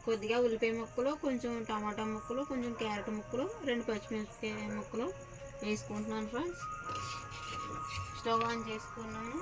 కొద్దిగా ఉల్లిపాయ ముక్కలు, కొంచెం టమాటా ముక్కలు, కొంచెం క్యారెట్ ముక్కలు, 2 పచ్చిమిరపకాయ ముక్కలు వేసుకుంటున్నాను ఫ్రెండ్స్. స్టవ్ ఆన్ చేసుకున్నాను.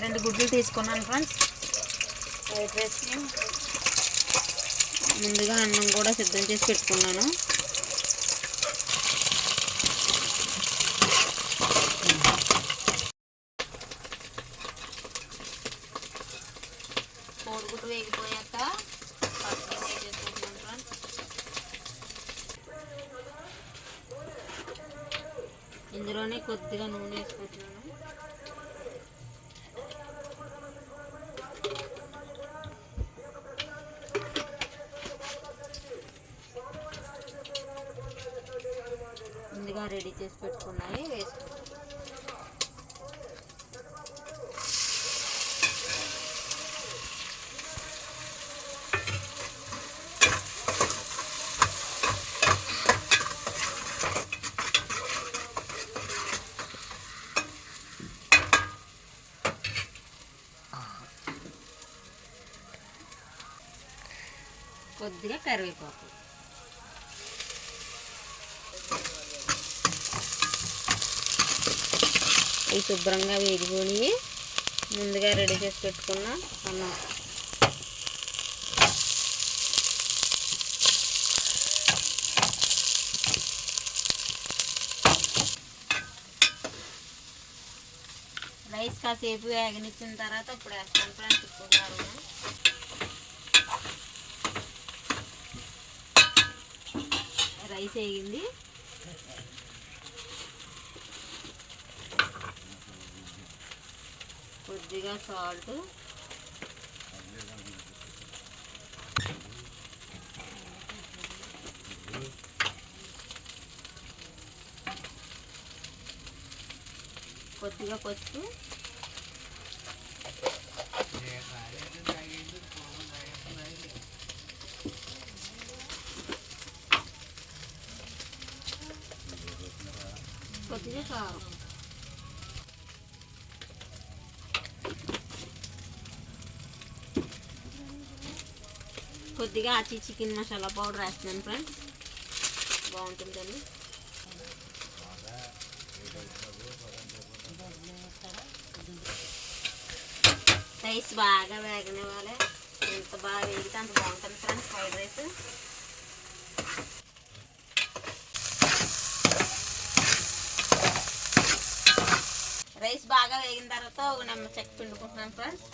రెండు గుడ్లు తీసుకున్నాను ఫ్రెండ్స్. ఫ్రైడ్ రైస్కి ముందుగా అన్నం కూడా సిద్ధం చేసి పెట్టుకున్నాను. కోడిగుడ్డు వేగిపోయాక పసుపు వేసేసుకుంటున్నాను ఫ్రెండ్స్. ఇందులోనే కొద్దిగా నూనె వేసుకుంటున్నాను. ముందుగా రెడీ చేసి పెట్టుకున్నాయి వేసుకుంటాం. కొద్దిగా కరివేపాకు, ఈ శుభ్రంగా వేగిపోయి ముందుగా రెడీ చేసి పెట్టుకున్న అన్నం రైస్ కాసేపు వేగనిచ్చిన తర్వాత ఇప్పుడు వేస్తాను ఫ్రెండ్స్. తిప్పుకున్నారు. రైస్ వేగింది. కొద్దిగా సాల్ట్, కొద్దిగా పసుపు, కొద్దిగా కారం, కొద్దిగా ఆచి చికెన్ మసాలా పౌడర్ వేస్తున్నాను ఫ్రెండ్స్, బాగుంటుందండి. రైస్ బాగా వేగనివ్వాలి. ఎంత బాగా వేగితే అంత బాగుంటుంది ఫ్రెండ్స్ ఫ్రైడ్ రైస్. రైస్ బాగా వేగిన తర్వాత ఒక నిమ్మ చెక్క పిండుకుంటున్నాను ఫ్రెండ్స్.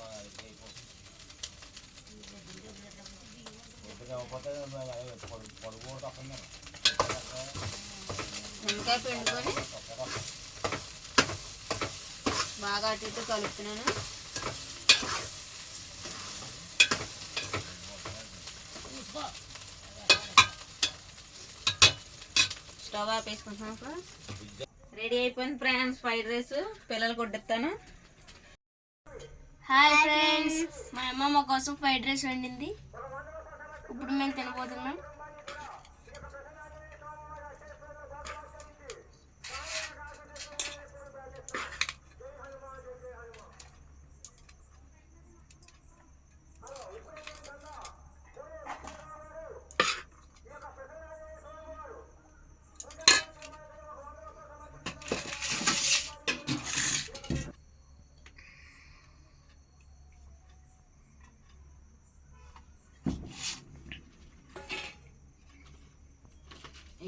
నిమ్మకాయ పిండుకొని బాగా అటు ఇటు కలుపుతున్నాను. స్టవ్ ఆపేసుకుంటున్నాను ఫ్రెండ్స్. రెడీ అయిపోయింది ఫ్రెండ్స్ ఫ్రైడ్ రైస్. పిల్లలు కొట్టిస్తాను. హాయ్ ఫ్రెండ్స్, మా అమ్మ మా కోసం ఫ్రైడ్ రైస్ వండింది. ఇప్పుడు మేము తినబోతున్నాం.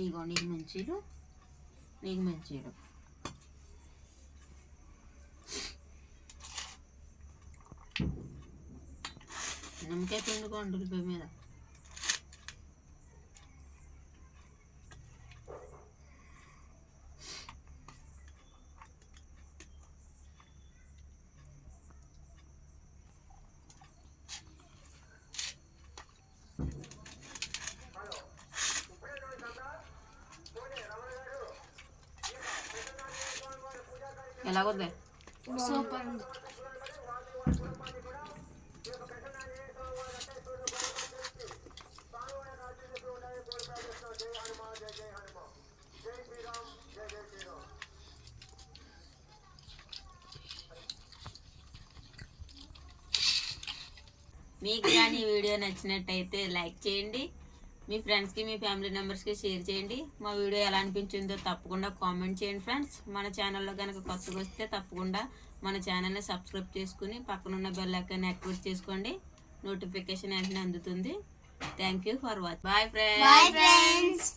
ఇగో నీకు మంచిలు, నీకు మంచిలు. నిమ్మకాయ పిండుకోండి ఉల్లిపాయ మీద. ఎలాగొద్దే? సూపర్ ఉంది. మీకు కానీ ఈ వీడియో నచ్చినట్టయితే లైక్ చేయండి, మీ ఫ్రెండ్స్కి మీ ఫ్యామిలీ మెంబర్స్కి షేర్ చేయండి. మా వీడియో ఎలా అనిపించిందో తప్పకుండా కామెంట్ చేయండి ఫ్రెండ్స్. మన ఛానల్లో కనుక కొత్తగా వస్తే తప్పకుండా మన ఛానల్ని సబ్స్క్రైబ్ చేసుకుని పక్కనున్న బెల్ ఐకాన్ యాక్టివేట్ చేసుకోండి. నోటిఫికేషన్ వెంటనే అందుతుంది. Thank you for watching. Bye friends.